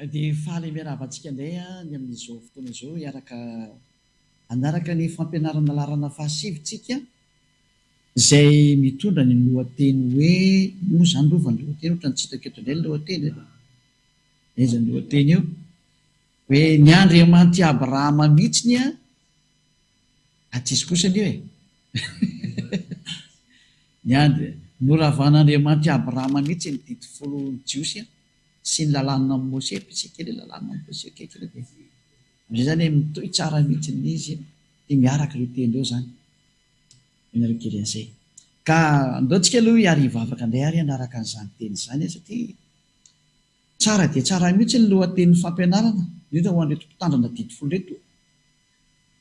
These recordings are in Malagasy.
Dia faly miaravantsika indray ny amin'izao fotoana izao anaraka ny fampianarana lalàna fahasivitsika izay mitondra ny lohateny hoe moa izany lova ny lohateny ohatra ny tsitako eto indray ny lohateny izany lohateny io hoe ny Andriamanitra Abrahama mihitsiny atsisy kosa an'io noravan'Andriamanitra Abrahama mihitsy ny dity folo ny jiosy sy ny lalàna amin'ny Mose pitsikely lalàna amin'ny Mose kely dia amizay zany mitohy tsara mihitsy izy dia miaraka ireo teny ireo zany inareo kely an'izay ka andaontsika aloha hiary hivavaka indray ary anaraka an'izany teny izany satria tsara dia tsara mihitsy ny lohatenin'ny fampianarana indrindra ho an'reto mpitandrina dity folo reto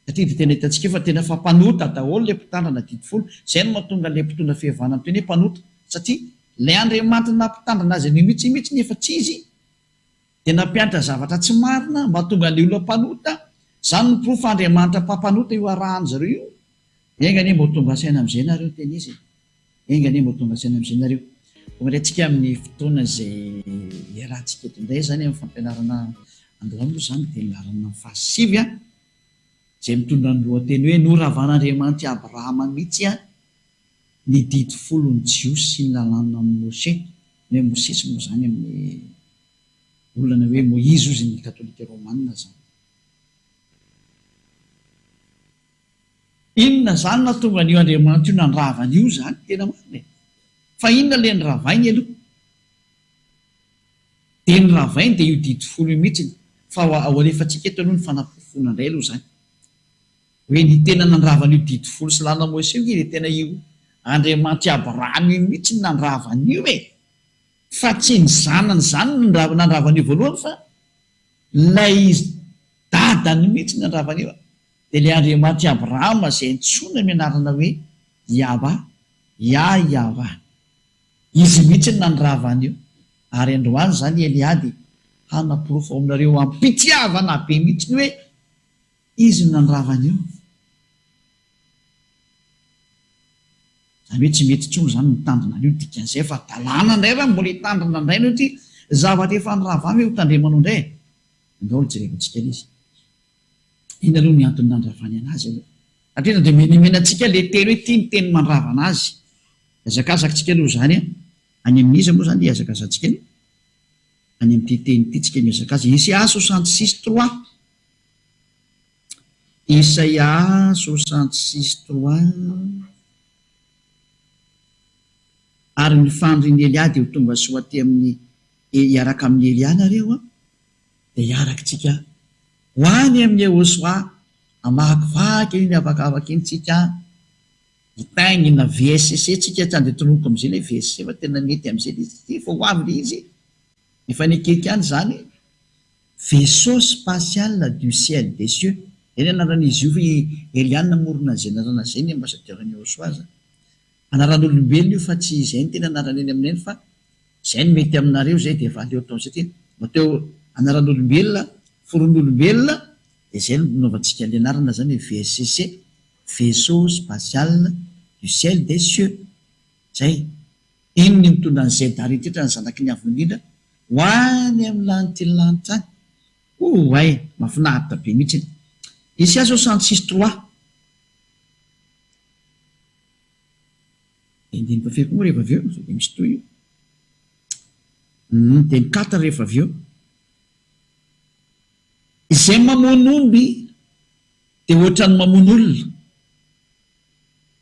satria dia tena hitantsika fa tena fa mpanota daholo ilay mpitandrina dity folo izay no mahatonga ilay mpitondra fihevana amin'ny teny hoe mpanota satria ilay Andriamanitra nampitandrina azy ny mihitsy nefa tsy izy dia nampianatra zavatra tsy marina mahatonga ilay olona mpanota izany ny proof Andriamanitra mpampanota io arahany zareo io engany mba ho tonga saina amin'izay nareo teny izy engany mba ho tonga saina amin'izay nareo tonga antsika amin'ny fotoana izay iarahantsika eto indray zany amin'ny fampianarana androany zany dia nilarana fahasivy izay mitondra ny lohateny hoe noravan'Andriamanitra Abrahama mihitsy ny dity folony jiosy sy ny lalàna amin'ny Mose hoe Mosesy moa zany amin'ny olana hoe Moïse ozy ny katolika romanina zany inona zany natonga an'io Andriamanitra io nandrava an'io zany tena marina fa inona le niravainy aloha dia niravainy dia io dity folo io mihitsy fa ao alefantsika eto aloha ny fanapofona indray aloha zany hoe ny tena nandravan'io dity folo sy lalàna Mose io dia tena io Andriamanitra Abrahama io mihitsy nandravan'io fa tsy ny zanany zany nandravan'io voalohany fa lay dadany mihitsy nandravan'io dia ilay Andriamanitra Abrahama izay ntsona mianarana hoe Yahva izy mihitsy ny nandravan'io ary androany zany Eliady hanaporofo aminareo ampitiavana be mihitsy hoe izy ny nandravan'io zany hoe tsy mety tsony zany mitandrina an'io dikan'izay fa dalàna indray raha mbola hitandrina indray no ty zavatra efa niravamy ho tandremanao indray andao ny jerevantsika izy iny aloha ny antony nandravany anazy satria dia menemenantsika le teny hoe tia ny teny mandravana azy azakazakitsika aloha zany any amin'iza moa zany dia azakazantsika any amin'ity teny ity tsika miazakazy Isaia 66:3 Isaia 66:3 ary ny fandriny Eliady ho tonga soaty amin'ny hiaraka amin'ny Elianareo dia hiarakitsika ho any amin'ny Ehosoa amakivaky iny avakavaka iny tsika hitaingina VSC tsika tsy andeha tonoliko amin'izay ilay VSC fa tena mety amin'izay izy fa ho avy izy efa nikeka any zany vaisseau spatial du ciel des cieux eny anaran'izy io fa Eliana namorona izay anarana izay ny ambassadeur-ny Ehosoa zany anaran'olombelona io fa tsy izay ny tena anarana eny amin'eny fa izay ny mety aminareo zay dia efa aleo tao satria mateo anaran'olombelona foron'olombelona dia izay no naovantsika le anarana zany VSCC vaisseau spatial du ciel des cieux zay iny ny mitondra ny zedaritetra ny zanaky ny avy indrindra ho any amin'ny lanity ny lanitra any ay mahafinaritra be mihitsy Isaia 66:3 indiny pafeko moa rehefa avy eo dia misy toy io dia ny 4 rehefa avy eo izay mamono omby dia ohatra ny mamono olona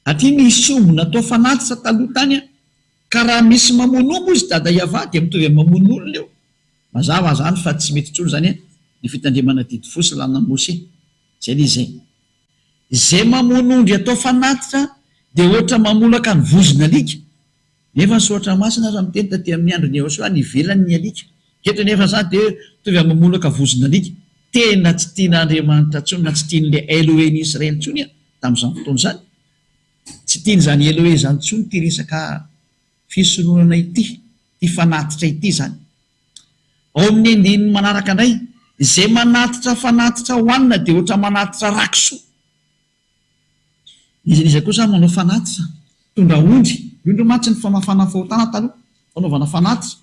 aty nisy omby natao fanatitra taloha tany ka raha misy mamono omby izy dada Yahva dia mitovy amin'ny mamono olona eo mazava zany fa tsy mety tsony zany ny fitandremana dity folo sy lalàna Mose zay le izay mamono ondry atao fanatitra dia ohatra mamolaka ny vozona alika nefa soatra masina raha miteny taty amin'ny androny Ehosoa ny ivelany ny alika keto nefa zany dia mitovy amin'ny mamolaka vozona alika tena tsy tian'Andriamanitra tsony na tsy tian'ilay Eloheny Israely tsony tamin'izany fotoana zany tsy tiany zany Elohe zany tsony ty resaka fisononana ity ty fanatitra ity zany ao amin'ny andininy manaraka indray izay manatitra fanatitra hoanina dia ohatra manatitra rakisoa izy koa zany manao fanatitra tondra ondry indromatsy ny famafana fahotana taloha fanaovana fanatitra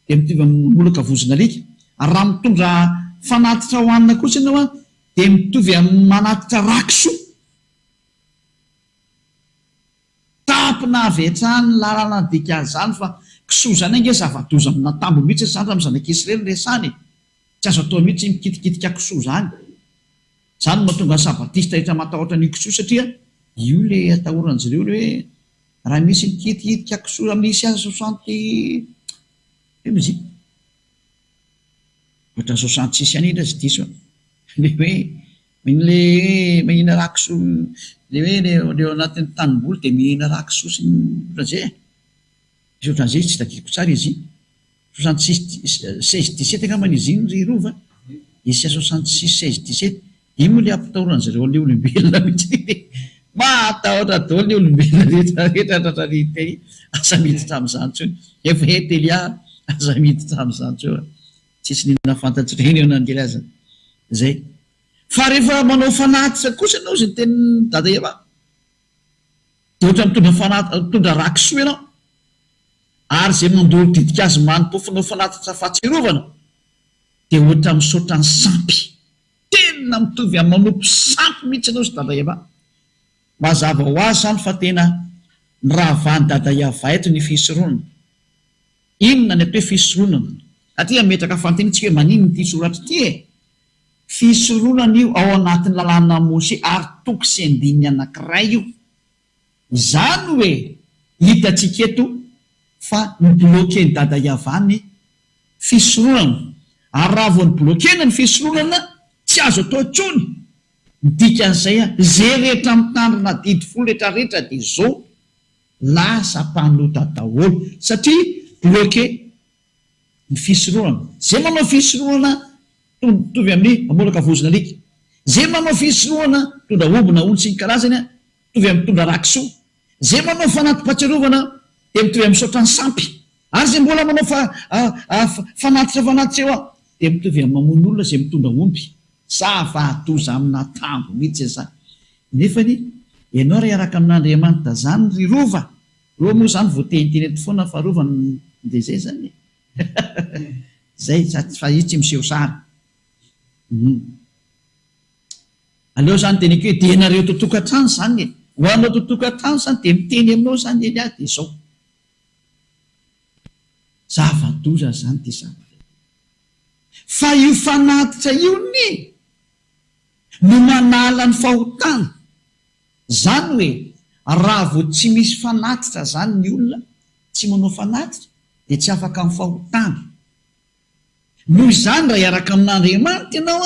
dia mitovy amin'ny molaka vozona alika raha mitondra fanatitra ho anina kosa ianao a dia mitovy amin'ny manatitra rakisoa. Tapina avy hatrany lalana dika zany fa kisoa zany ange zava-doza amina tambo mihitsy zany raha mizanak'Israely resany. Tsy azo atao mihitsy mikitikitika kisoa zany. Zany mahatonga ny sabatista rehetra matahotra ny kisoa satria io le atahoran'jareo le hoe raha misy mikitikitika kisoa amin'ny Isaia 60 mizika ohatra 66 any indra sy diso le hoe le mahina rakisoa le hoe leo anatin'ny tanimboly dia mihina rakisoa sy ohatran'izay izy ohatran'izay tsy tadidiko tsara izy 66-16-17 angambany izy iny ry rova Isaia 66-16-17 iny moa le ampitahoran'izareo le olombelona mihitsy matahotra daholo ny olombelona rehetra tratrariny aza miditra amin'izany tsony efa etelia aza miditra amin'izany tsyo tsisy nina fantatry reny eo nangely aza zay. Fa rehefa manao fanatitra kosa ianao zay teny dada Eva dia ohatra mitondra rakisoa ianao ary zay mandoro didika azy manimpofinao fanatitra fahatsiarovana dia ohatra misaotra ny sampy tena mitovy amin'ny manompo sampy mihitsy ianao sy dada Eva. Mazava ho azy zany fa tena ny rahavany dada Eva eto ny fisoroana. Inona ny atao hoe fisoroanana? Satria metraka fantenintsika hoe manino ity soratra ity e. Fisoroanana io ao anatin'ny lalàna Mose ary toko sy andininy anankiray io. Izany hoe hitatsika eto fa nibloke ny dada Eva ny fisoroanana. Ary raha vao niblokena ny fisoroanana tsy azo atao intsony. Dikan'izay zay rehetra mitandrina didy folo rehetrarehetra dia zao lasa mpanota daholo satria bloke ny fisoroana. Zay manao fisoroana tovy amin'ny mamolaka vozona alika. Zay manao fisoroana tondra ombona olo sy ny karazany tovy amin'ny tondra rakisoa. Zay manao fanatim-pahatsiarovana dia mitovy amin'ny misaotra ny sampy. Ary zay mbola manao fanatitra eo dia mitovy amin'ny mamono olona zay mitondra ompy. Zava-doza amina tambo mihitsy zany. Nefany ianao raha iaraka amin'Andriamanitra zany ry rova. Roa moa zany vao teniteny eto foana fa rova dia zay zany. Zay fa io tsy miseho sary. Aleo zany teny hoe dia nareo totokantrano zany ho anao totokantrano zany dia miteny aminao zany eny dia zao. Zava-doza zany ty zavatra. Fa io fanatitra io no manala ny fahotana. Zany hoe raha vao tsy misy fanatitra zany ny olona tsy manao fanatitra dia tsy afaka amin'ny fahotana. Noho izany raha iaraka amin'Andriamanitra ianao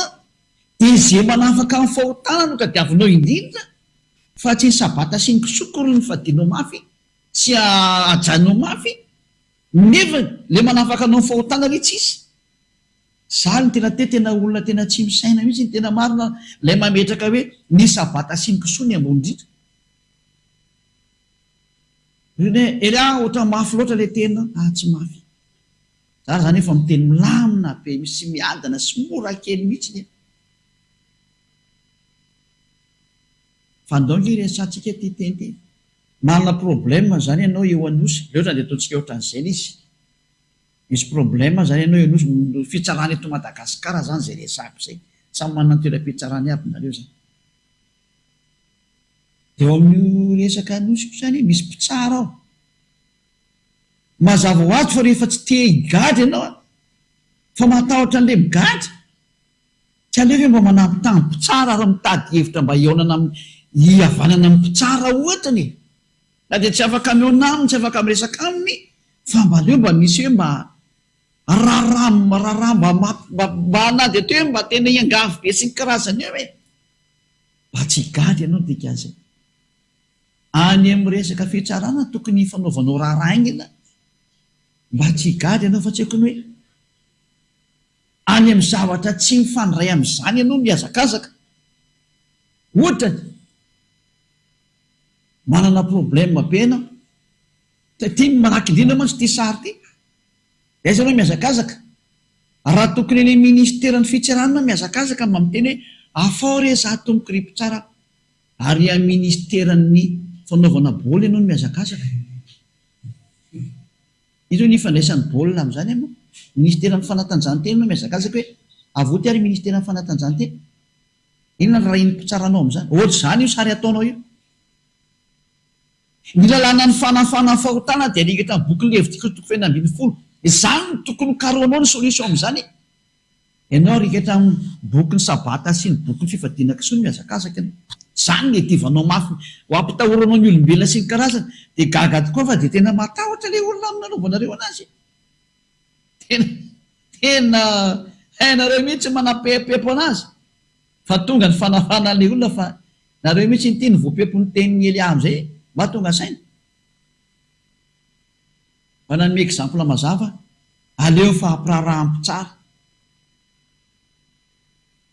dia izay manafaka amin'ny fahotana no tadiavinao indrindra fa tsy ny sabata sy ny kisokoro ny fadianao mafy sy ajanao mafy nefa le manafaka anao amin'ny fahotana le tsisy. Zany tena tena olona tena tsy misaina mihitsy ny tena marina ilay mametraka hoe ny sabata sy ny kisoa ny ambondritra. Elia ohatra mafy loatra le tena tsy mafy. Zary zany efa miteny milamina be misy miadana sy mora kely mihitsy. Fandongy resantsika ty teny manana problème zany ianao eo anosy loatra dia ataontsika ohatran'izay izy. Misy problème zany ianao eo anosy fitsarana eto Madagasikara zany zay resako zay. Samy manana ny toeram-pitsarany aby nareo zany. Dia eo amin'ny resaka anosiko zany misy mpitsara ao. Mazava ho azy fa rehefa tsy te higady ianao fa matahotra an'ilay migady. Tsy aleo hoe mba manampy tany mpitsara raha mitady hevitra mba hiaonana hihavanana amin'ny mpitsara ohatrany. Na dia tsy afaka mihaona aminy, tsy afaka miresaka aminy fa mba aleo mba misy hoe mba raharaha mba anady atao hoe mba tena hiangavy be sy ny karazany eo hoe mba tsy higady ianao dikazay. Any amin'ny resaka fitsarana tokony fanaovanao raharaha aingina mba tsy higady ianao fa tsy haiko ny hoe any amin'ny zavatra tsy mifandray amin'izany ianao mihazakazaka. Ohatra manana problème be ianao ty manaky indrindra mantsy ty sary ty dia izy ianao mihazakazaka. Raha tokony ilay ministeran'ny fitsarana mihazakazaka mba miteny hoe afao re za tomboky ry mpitsara ary amin'ny ministeran'ny fanaovana baolina ianao no mihazakazaka. Izy hoe ny fandraisan'ny baolina amin'izany ianao Ministeran'ny fanatanjahantena no mihazakazaka hoe avoty ary ministeran'ny fanatanjahantena. Inona raha iny mpitsaranao am'izany? Ohatra zany io sary ataonao io. Ny lalàna ny fanafana fahotana dia alika tamin'ny boky Levitika toko faha 12. Izany no tokony karoanao ny solution am'izany. Ianao rikatra amin'ny boky ny sabata sy ny boky ny fifadiana kisoa mihazakazaka. Zany ny etivanao mafy ho ampitahoranao ny olombelona sy ny karazana dia gaga tokoa fa dia tena matahotra ilay olona amin'ny nanaovanareo anazy. Tena hainareo mihitsy manapepepo anazy fa tonga ny fanafana an'ilay olona fa nareo mihitsy ny teny voapepo ny tenin'ny Eliam zay mba tonga saina. Fa nanome exemple mazava aleo fahampirarahampo tsara.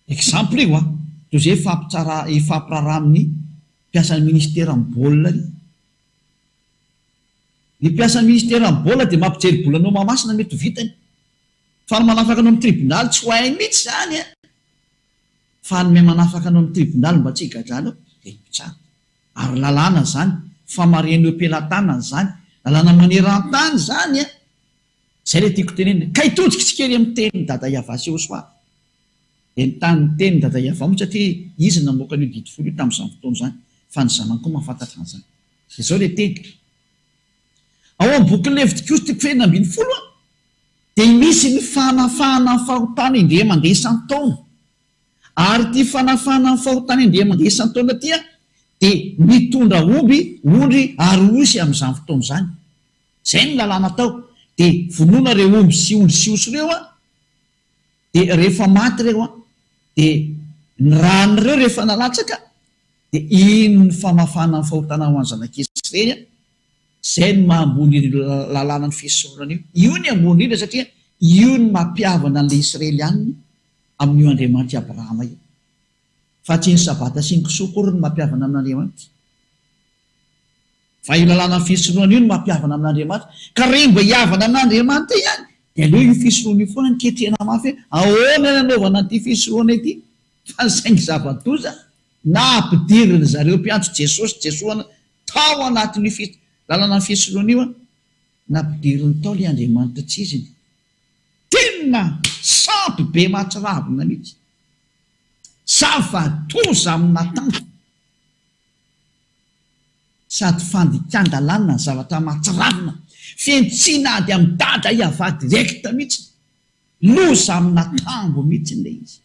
Exemple io toy izay fahampiraraha amin'ny mpiasan'ny ministera amin'ny baolina ry. Ny mpiasan'ny ministera amin'ny baolina dia mampijery bolanao mamasina mety vitany. Fa ny manafaka anao amin'ny tribonaly tsy ho hainy mihitsy zany a. Fa ny manafaka anao amin'ny tribonaly mba tsy higadrana dia mpitsara. Ary lalàna zany, famaren'eo am-pelatana zany, lalàna maneran-tany zany a. Zay ilay tiako tenenina. Ka hitodika tsikely amin'ny teny dada Iavasy eo soa. Ny tany teny dada Iavamo satria izy namoaka an'io didy folo io tamin'izany fotoana zany. Fa ny zanany koa mahafantatra an'izany. Izao ilay teny. Ao amin'ny boky Levitika toko faha 12 dia misy ny fanafana ny fahotana indray mandeha isan-taona. Ary ty fanafana ny fahotana indray mandeha isan-taona ty dia mitondra ondry ary osy amin'izany fotoana izany. Zay ny lalàna atao. Dia vonoina ireo omby sy ondry sy osy ireo dia rehefa maty ireo dia ny ranon'ireo rehefa nalatsaka dia iny ny famafana ny fahotana ho an'ny zanak'Israely ireny. Zay ny mahambony lalàna ny fisorohana io. Io ny ambony indrindra satria io ny mampiavana an'ilay Israelianina amin'io Andriamanitra Abrahama io. Fa tsy ny sabata sy ny kisoa kory ny mampiavana amin'Andriamanitra. Fa io lalàna ny fisorohana io ny mampiavana amin'Andriamanitra. Ka rehefa mba hiavana amin'Andriamanitra ihany dia aleo io fisorohana io foana niketrehana mafy ahoana ny anaovana an'ity fisorohana ity. Fa saingy zava-doza na ampidiriny zareo mpiantso Jesosy Jesoana tao anatin'io lalàna ny fisorohana io na ampidiriny tao ilay Andriamanitra tsy iziny. Tena sampy be mahatsiravina mihitsy. Zava-doza amina tanjo. Sady fandikàn-dalàna ny zavatra mahatsiravina. Fiantsina ady amin'ny dada Iava direkta mihitsy. Loza amina tambo mihitsy ilay izy.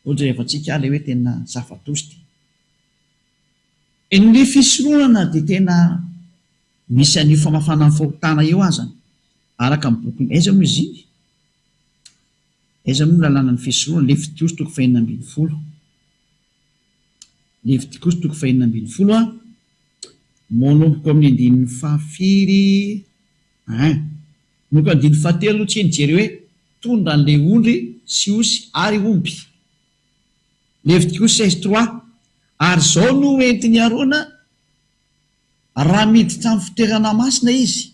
Ohatra rehefa tsika ilay hoe tena zava-doza ty. Ny fisorohana dia tena misy an'io famafana ny fahotana io azany. Araka amin'ny boky aiza moa izy iny? Aiza moa lalàna ny fisorohana? Levitikos toko faha 12. Levitikos toko faha 12 manomboka amin'ny andininy fahafiry manomboka andininy fahatelo tsy nijery hoe tondra an'ilay ondry sy osy ary omby. Levitikos 16:3 ary zao no entiny aroana raha miditra amin'ny fitoerana masina izy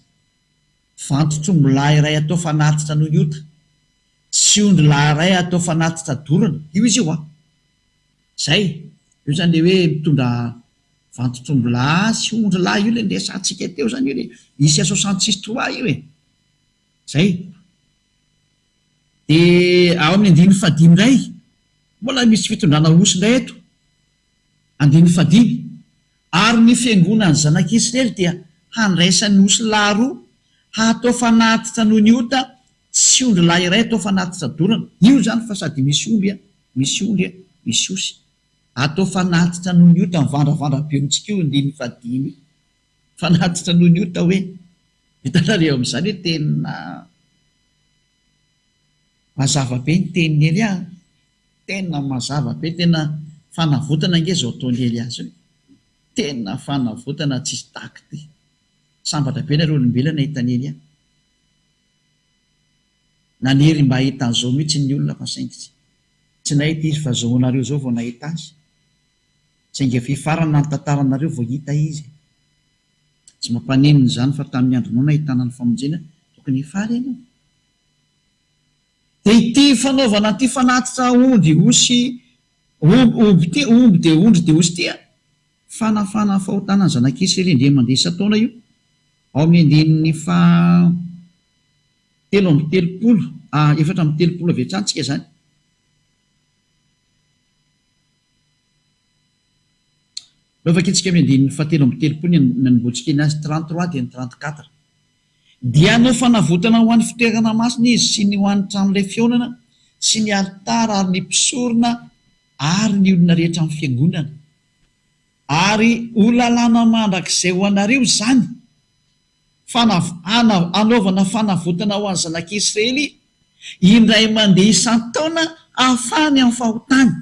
vantotr'ombylahy iray atao fanatitra noho ny ota sy ondry lahy iray atao fanatitra dorana. Io izy io zay io zany le hoe mitondra vantotr'ombylahy sy ondry lahy io le ndesantsika teo zany io le Isaia 66:3 io zay. Dia ao amin'ny andininy fahadimy indray mbola misy fitondrana osy indray eto. Andininy fahadimy ary ny fiangonan'ny zanak'Israely dia handraisany osy lahy roa hatao fanatitra noho ny ota sy ondry lahy iray atao fanatitra dorana. Io zany fa sady misy omby misy ondry misy osy atao fanatitra noho ny ota mivandravandra be amintsika io andininy fahadimy fanatitra noho ny ota hoe hitanareo amin'izany hoe tena mazava be ny teniny Elia. Tena mazava be, tena fanavotana nge zao ataon'ny Elia azy. Tena fanavotana tsisy taky ty. Sambatra be nareo olombelona nahitany Elia. Nanery mba hahita an'izao mihitsy ny olona fa saingy tsy nahita izy fa zao nareo zao vao nahita azy. Saingy efa hifarana ny tantaranareo vao hita izy. Tsy mampaneniny izany fa tamin'ny andronao nahitana ny famonjena tokony hifara ianao. Dia ity fanaovana ity fanatitra ondry osy omby dia ondry dia osy ty fanafana fahotana ny zanak'Israely indray mandeha isan-taona io ao amin'ny andininy telo amby telopolo efatra amby telopolo avy hatrany zany. Lovaka itsika amin'ny andininy fahatelo amby telopolo ny nanomboantsika azy 33 dia ny 34. Dia anao fanavotana ho an'ny fitoerana masina izy sy ny ho an'ny tranon'ilay fionana sy ny alitara ary ny mpisorona ary ny olona rehetra amin'ny fiangonana. Ary ho lalàna mandrakizay ho anareo zany anaovana fanavotana ho an'ny zanak'Israely indray mandeha isan-taona ahafahany amin'ny fahotany.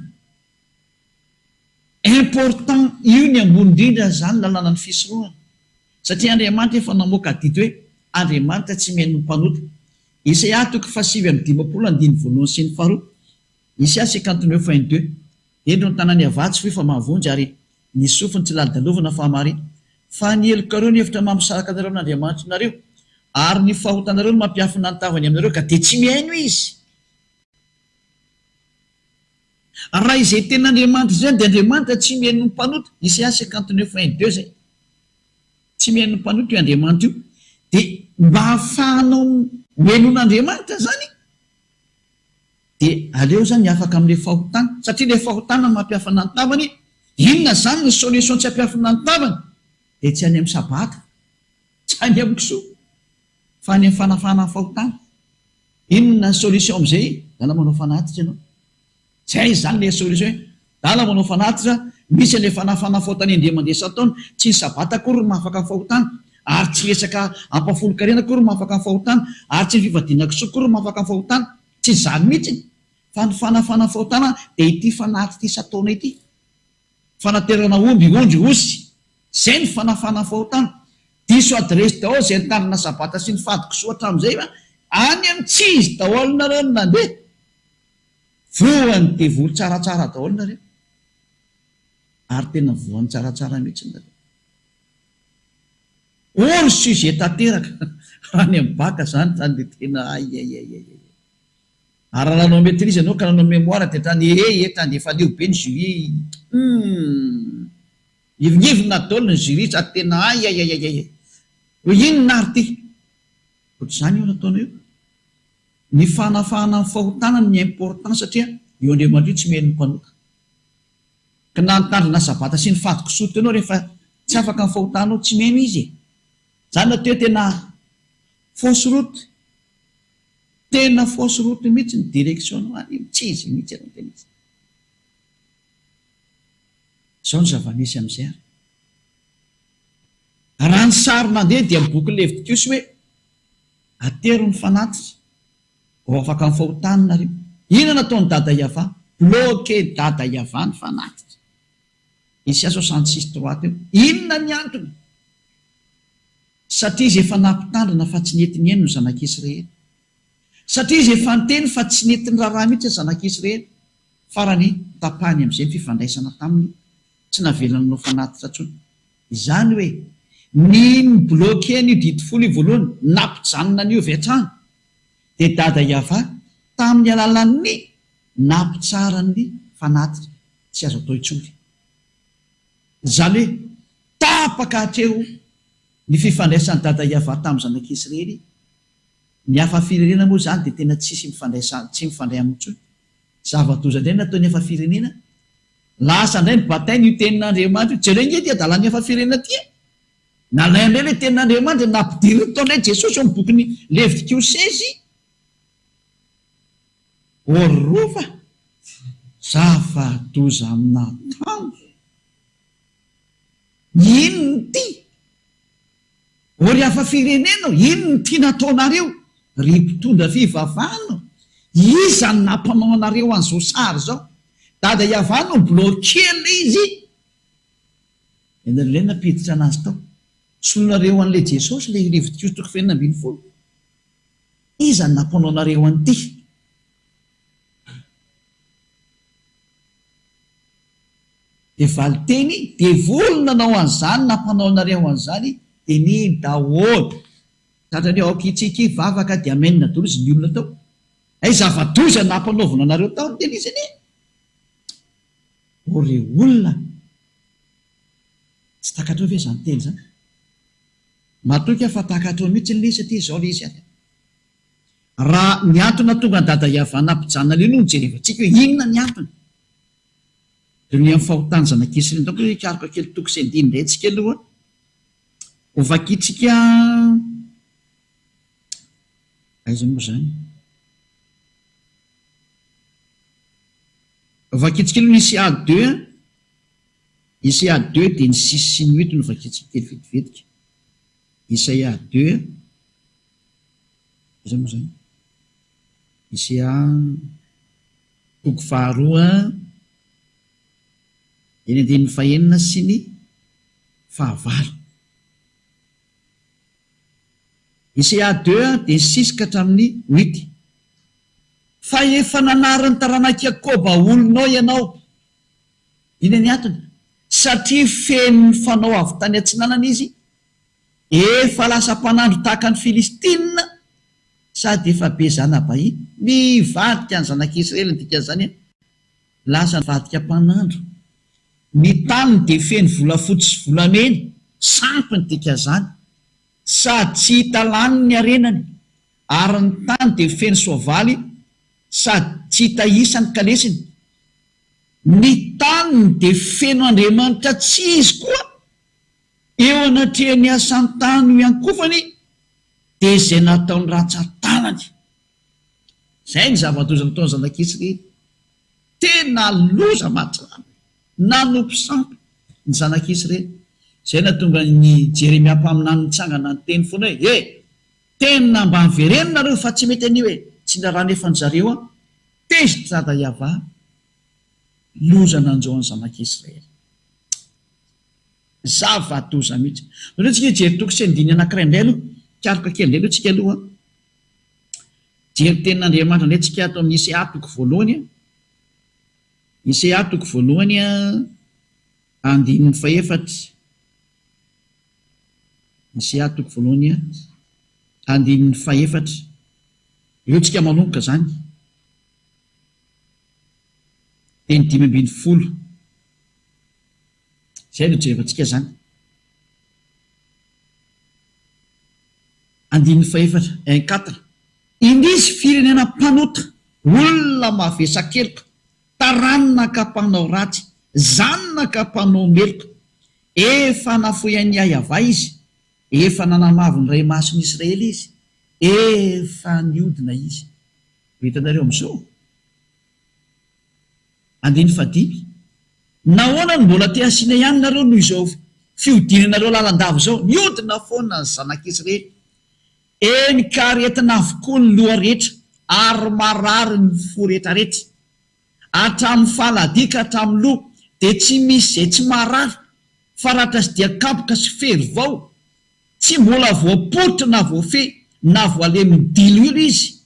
Important io ny ambony indrindra zany lalàna ny fisorohana, satria Andriamanitra efa namoaka dito hoe Andriamanitra tsy mihaino ny mpanota. Isaia 5:5 sy ny 2. Isaia 59:22. Endro ny tanany avatsy fa mahavonjy ary ny sofiny tsy lalidalovana fa mary. Fa ny helokareo ny efitra mampisaraka anareo n'Andriamanitra nareo ary ny fahotanareo no mampiafina ny tavany aminareo ka dia tsy mihaino izy. Raha izay ten'Andriamanitra zany dia Andriamanitra tsy mihaino ny mpanota. Isaia 59:22 zay. Tsy mihaino ny mpanota io Andriamanitra io. Dia mba hahafahanao mihainon'Andriamanitra zany dia aleo zany afaka amin'ilay fahotana, satria ilay fahotana mampiafina ny tavany. Inona zany ny solution tsy hampiafina ny tavany? Dia tsy any amin'ny sabata, tsy any amin'ny kisoa, fa any amin'ny fanafana ny fahotana. Inona ny solution amin'izay? Dala manao fanatitra ianao. Zay zany ilay solution. Dala manao fanatitra, misy ilay fanafana fahotana indray mandeha isan-taona, tsy ny sabata akory mahafaka ny fahotana, ary tsy resaka ampafolo-karena akory mahafaka ny fahotana, ary tsy ny fivadiana kisoa akory mahafaka ny fahotana. Tsy zany mihitsy, fa ny fanafana ny fahotana dia ity fanatitra ity isan-taona ity. Fanaterana omby, ondry, osy, zay ny fanafana ny fahotana. Diso adresy daholo zay nitanana sabata sy ny fady kisoa hatramin'izay any amin'ny tsizy daholo nareo no nandeha. Voany dia voly tsaratsara daholo nareo, ary tena voany tsaratsara mihitsy nareo. Ory sujet tanteraka raha ny amin'ny baka zany dia tena ary raha nanao maîtrise ianao ka nanao mémoire dia tany tany efa leo be ny jury. Ivonivona daholo ny jury sady tena ho inona ary ty. Ohatr'izany io nataona io. Ny fanafahana ny fahotana ny important satria io Andriamanitra io tsy mihaino ny mpanota. Ka na nitandrina sabata sy ny fady kisoa ianao rehefa tsy afaka ny fahotanao tsy mihaino izy. Zany nateo tena fausse route. Tena fausse route mihitsy ny direction any tsy izy mihitsy ianao tena izy. Izao ny zava-misy amin'izay ary. Raha ny sary mandeha dia amin'ny boky Levitikosy hoe atero ny fanatitra ho afaka ny fahotana nareo. Inona nataony dada Iava? Bloqué dada Iava ny fanatitra. Isaia 66:3 teo. Inona ny antony? Satria izy efa nampitandrina fa tsy nety ny haino ny zanak'Israely. Satria izy efa niteny fa tsy nety ny raharaha mihitsy ny zanak'Israely. Farany tapahany amin'izay ny fifandraisana taminy tsy navelana nao fanatitra intsony. Izany hoe ny bloqué ny dito folo voalohany nampijanona an'io avy hatrany dia dada Iava tamin'ny alalan'ny nampitsarany fanatitra tsy azo atao itsory. Izany hoe tapaka hatreo ny fifandraisan'ny dada Iava tamin'ny zanak'Israely. Ny hafa firenena moa zany dia tena tsisy tsy mifandray amin'ny intsony. Zava-doza indray nataony hafa firenena. Lasa indray ny batainy io tenin'Andriamanitra. Jereo inge dia dalany hafa firenena ty. Nalay indray ilay tenin'Andriamanitra nampidiriny tao indray Jesosy eo amin'ny bokin'ny Levitikosy 16. Orova zava-doza amina tango. Inony ty? Ory hafa firenena, inony ty nataonareo? Ry mpitondra fivavahana, iza ny nampanao anareo an'izao sary zao? Dada Iava no bloqué izy. Enareo napiditra anazy tao. Solonareo an'ilay Jesosy ilay Levitikosy 9:20. Iza ny nampanao anareo an'ity? Dia valy teny, dia volona nanao an'izany, nampanao anareo an'izany, dia ny daholo. Satrany ao kitsika vavaka dia amenina daholo izy ny olona tao. Ay zava-doza nampanaovana anareo tao ny teny izy anie. Ore olona tsy takatrao ve izany teny izany? matoka fa takatro mihitsy le izy aty zao le izy aty raha ny antona tonga dada iavanampijana le no jerevantsika hoe inona ny antony de ny amin'ny fahotany zanak'isy reny dako hoe karoka kely toko sy andiny ndray tsika aloha ovakitsika aiza moa zany ovakitsika aloha ny Isia 2 Isia 2 de ny 6 sy ny 8 no ovakitsika kely vetivetika Isaia 2 aiza moa zany Isia toko faharoa eny andiny fahenina sy ny fahavalo Isia 2 de 6 ka hatramin'ny 8 fa efa nanarany taranaki Jakoba olonao ianao iny ny antony satria feno fanao avy tany antsinanana izy efa lasa mpanandro tahaka ny Filistina sady efa be zana bahiny nivadika ny zanak'Israely dika zany lasa nivadika mpanandro ny tany de feno volafotsy sy volamena sampiny dika zany sady tsy hita lany ny arenany ary ny tany de feno soavaly sady tsy hita isany kalesiny ny tany de feno Andriamanitra tsy izy koa eo anatrehany asany tany ho iankofany de zay nataony ratsan-tanany zay ny zava-doza nataony zanak'Israely tena loza mahatrano nanompo sampy ny zanak'Israely zay natonga ny Jeremia mpaminany nitsangana ny teny foana hoe tena mba niverenonareo fa tsy mety anio hoe tsy naraha nefa ny zareo a tezitra da iava loza nanjao ny zanak'Israely zava-doza mihitsy aloha tsika jery toko sy andiny anankiray indray aloha karoka kely indray aloha tsika aloha jery tenin'Andriamanitra indray tsika ato amin'ny Isia toko voalohany Isia toko voalohany andininy faefatra Isia toko voalohany andininy faefatra eo tsika manomboka zany teny 5:10 zay no jerevantsika zany andininy faefatra 1:4 indrisy firenena mpanota olona mavesa-keloka taranina ka mpanao ratsy zanona ka mpanao meloka efa nafoy any ayava izy efa nanamavo ny ray masony Israely izy efa niodina izy hitanareo am'izao andiny 5 nahoana ny mbola te asiana ihany nareo noho izao fiodinanareo lalandavo zao niodina foana ny zanak'Israely eny ka retina avokoa ny loha rehetra ary marary ny fo rehetrarehetra hatramin'ny faladika hatramin'ny loha de tsy misy zay tsy marary fa ratra sy dia kapoka sy fery vao tsy mbola voaporitra na voafe na voaleminy dilo ilo izy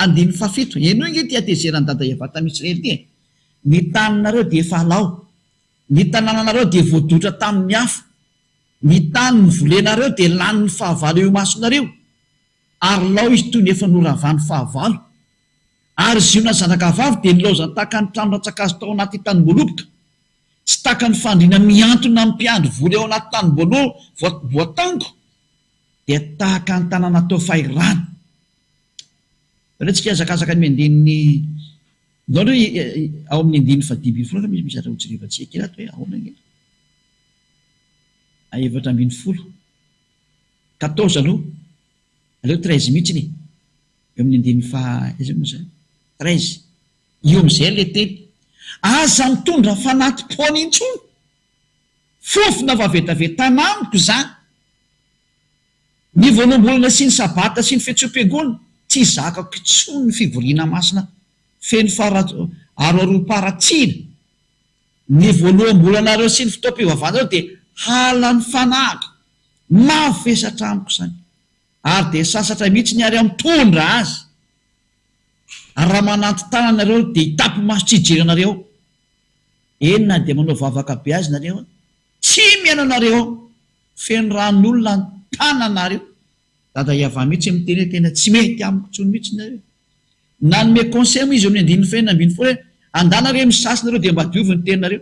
andiny 7 eno iny ty atezerany dada iava-tam'Israely ty ny taninareo de efa alao ny tanànanareo de voadotra tamin'ny hafa ny tany ny volenareo de lanin'ny fahavalo eo masonareo ary lao izy toy ny efa noravany fahavalo ary ziona zanakavavy de nilaozany tahaka ny trano ratsakazo tao anaty tanymboaloboka sy tahaka ny fandrina miantona amin'ny mpiandro vola eo anaty tanymboalo voatango de tahaka ny tanàna tao fahirana re tsika azakazaka ny andininy ndao aloha ao amin'ny andininy 5 misy atra hojerevantsika kely ato hoe ahoana ny 7:10 14 aloha aleo 13 mihitsy eo amin'ny andininy aiza moa zany 13 eo am'izay le teny aza mitondra fanaty-poana intsony fofona vavetaveta amiko zany ny voanombolana sy ny sabata sy ny fihetsompiangona tsy zakako intsony ny fivoriana masina feno aroaroaparatsina ny voalohambolanareo sy ny fitaom-pivavahana reo de halany fanahiko mafesatra amiko zany ary de sasatra mihitsy ny ary mitondra azy ary raha mananty tananareo de hitapy maso tsy hijeranareo enina de manao vavaka be azy nareo tsy miainanareo feno ran'olona ny tananareo dada iava mihitsy miteny tena tsy mety amiko tsony mihitsy nareo nanome conseil mo izy eo amin'ny andininy fahenina ambin'ny folo hoe andanareo misasynareo de mba diovy ny teninareo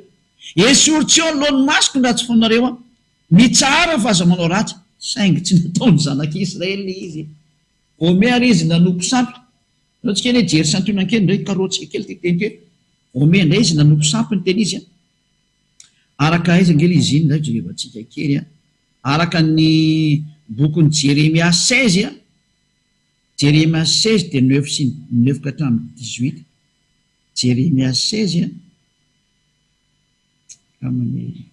esoritsy eo alohany masoko ny ratsy fonareo mitsara fa aza manao ratsy saingy tsy nataony zanak'Israely izy omeary izy nanompo sampy atsika ny jery santonakely ndray karotsika kely teteny hoe ome ndray izy nanompo sampy ny teny izy araka izy angely izy iny ndray jerevantsika kely araka ny bokony Jérémia 16 Jérémia 16 de 9 sy 9 ka hatramin'ny 18 Jérémia 16 amin'ny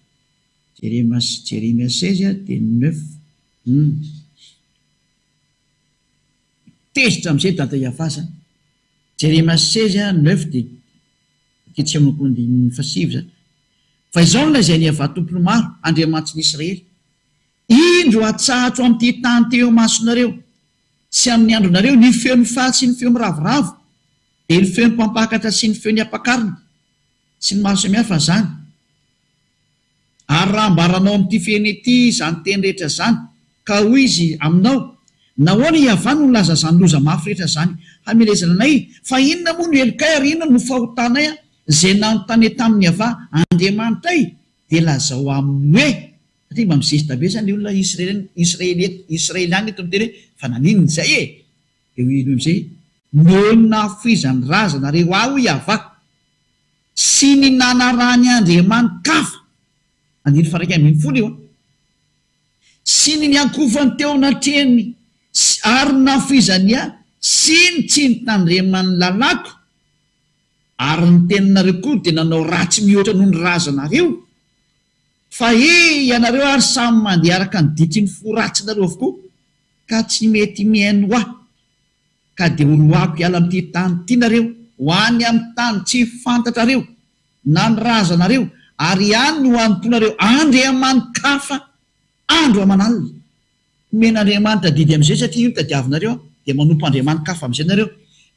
Jérémia 16 de 9 tezitra amin'izay tata Iavasa Jérémia 16 9 de kitsika amin'nympony fasivy zany fa izao nolazainy ava tompony maro Andriamanitry ny Israely indro atsahatro amin'ity tany teo masonareo sy amin'ny andronareo ny feon'ny faly sy ny feo miravoravo de ny feon'ny mpampakatra sy ny feon'ny ampakarina sy ny maro samihafa zany ary raha mbaranao amin'ity feny ity zany teny rehetra zany ka hoy izy aminao nahoana Iavana no laza zany loza mafy rehetra zany hamelezana anay fa inona moa no elikay ary inona no fahotanay zay nanontany tamin'ny ava Andriamanitray de lazao aminy hoe satria mba misesita be zany olona Israeliany eto miteny hoe fa naninony zay de hoy ino am'izay nona foizany razanareo aho Iava sy ny nanarany Andriamanikafa andiny faraka ambin'ny folo io sy ny niankofany teo anatreny ary nafoizany sy ny tsy nitandremany lalako ary ny teninareo koa de nanao ratsy mihoatra noho ny razanareo fa ianareo ary samy mandeha araka ny ditiny foratsinareo avokoa ka tsy mety miaino aho ka de oloako hiala amin'ity tany tianareo ho any amin'ny tany tsy fantatrareo na ny razanareo ary ihany no antonareo Andriamanikafa andro amanalina men'Andriamanitra didy am'izay satria io tadiavinareo de manompo Andriamanikafa am'izay nareo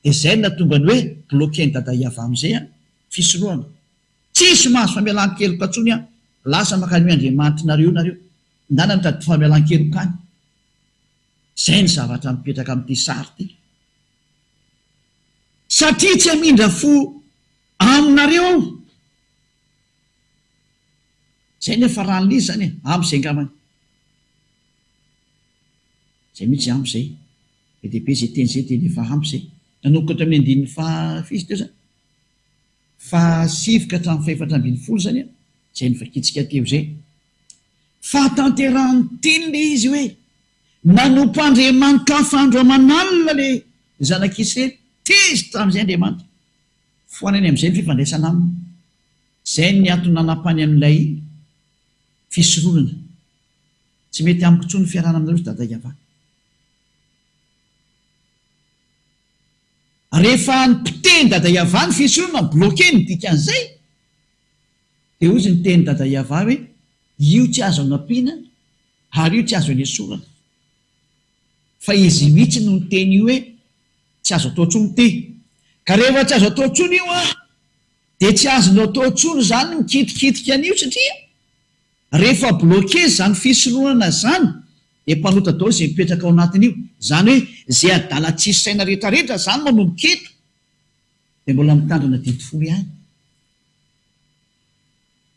de zay natonga ny hoe bloqueny dada Iava am'izay fisoloana tsisy mahazo famelan-keloka atsony lasa makany hoe Andriamanitra nareo ndana mitady famelan-keloka any zay ny zavatra mipetraka amin'ity sary ty satria tsy hamindra fo aminareo zay ny efa ranon'izy zany am'izay ngamany zay mihitsy am'izay be dehibe zay teny zay teny efa am'izay nanomboka hatramin'ny andininy fafisy teo zany fa sivoka hatramin'ny faefatra ambin'ny folo zany zay ny fakitsika teo zay fa tanterahany teny le izy hoe nanompo Andriamanikafa andro amanalina le zanak'Israely tezitra am'izay Andriamanitra foanany am'izay ny fifandraisana aminy zay ny antony nanampany amin'ilay fisoronana tsy mety amiko tsony fiarana aminareo dada Iava rehefa nympiteny dada Iava ny fisoronana bloqueny dikan'izay de ozy ny teny dada Iava hoe io tsy azo anampiana ary io tsy azo anesorana fa izy mihitsy no nyteny io hoe tsy azo atao tsony te ka rehefa tsy azo atao tsony io de tsy azonao atao tsony zany mikitikitika an'io satria rehefa bloqué zany fisoronana zany de mpanota dao zay mipetraka ao anatin'io zany hoe zay adala tsisy saina rehetrarehetra zany manomboketo de mbola mitandrina didifolo ihany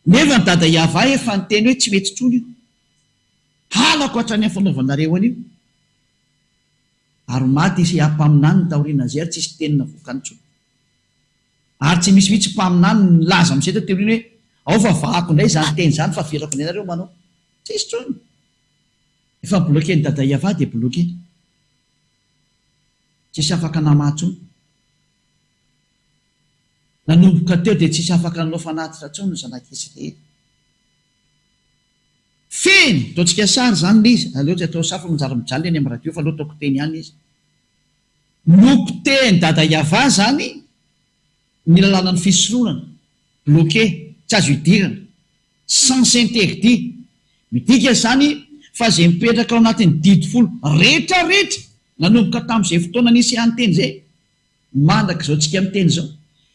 nefa ny dada Iava efa ny teny hoe tsy mety tsony io halako hatrany amin'ny fanaovanareo an'io ary maty isy ampaminany ny taoriana zay ary tsisy tenina vokany tsony ary tsy misy mihitsy mpaminany ny laza am'izay teo teoriny hoe ao fa vahako indray zany teny zany fa verako ny anareo manao tsisy tsony efa bloqué ny dada Iava de bloqué tsisy afaka namatsony nanomboka teo de tsisy afaka nanao fanatitra tsony zanak'Israely feny ataontsika sary zany le izy aleo tsy atao safy manjary mijaly eny amin'ny radio fa aleo ataoko teny ihany izy nopiteny dada Iava zany ny lalàna ny fisoronana bloqué tsy azo idirana sans interdit midika zany fa zay mipetraka ao anatin'ny didifolo rehetrarehetra nanomboka tamin'izay fotoana nisy ihany teny zay mandaka zao tsika amin'ny teny zao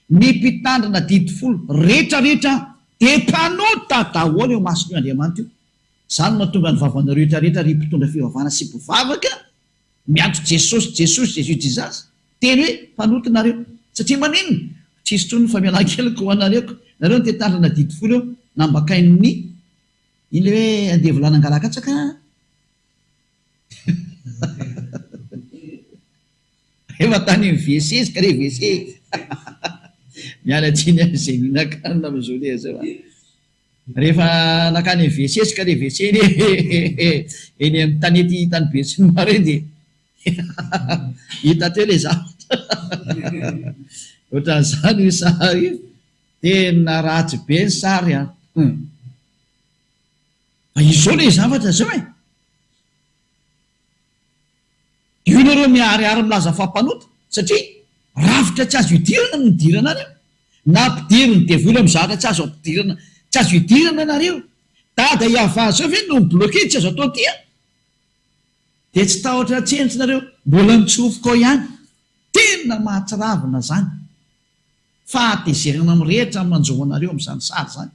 ny mpitandrina didifolo rehetrarehetra de mpanota daholo eo mason'io Andriamanitra io zany mahatonga ny vavanareo rehetrarehetra ry mpitondra fivavahana sy mpivavaka miantso Jesosy Jésus Jesus teny hoe mpanotinareo satria maninona tsisy tsony famelan-keloko ho anareko nareo ny tetandrina didifolo eo nambakain'ny iny le hoe andevolana angalakatsaka efa tany mivesezika re vese miala tsiny zay minakanina am'izao le zao rehefa nakany vesezika re vese eny amin'ny tanety tany besiny mare de hita teo le zavatra ohatran'izany io sary tena ratsy be ny sary a fa izao le zavatra zao e io nareo miariary milaza fampanota satria rafitra tsy azo idirana no midirana nareo na mpidiry ny devoly amin'ny zavatra tsy azo ampidirana tsy azo idirana nareo tada iava zao ve no mibloke tsy azo atao tia de tsy tahotra tsenitsy nareo mbola mitsofokao ihany tena mahatsiravina zany fahatezerana amrehetra manjoanareo am'izany sary zany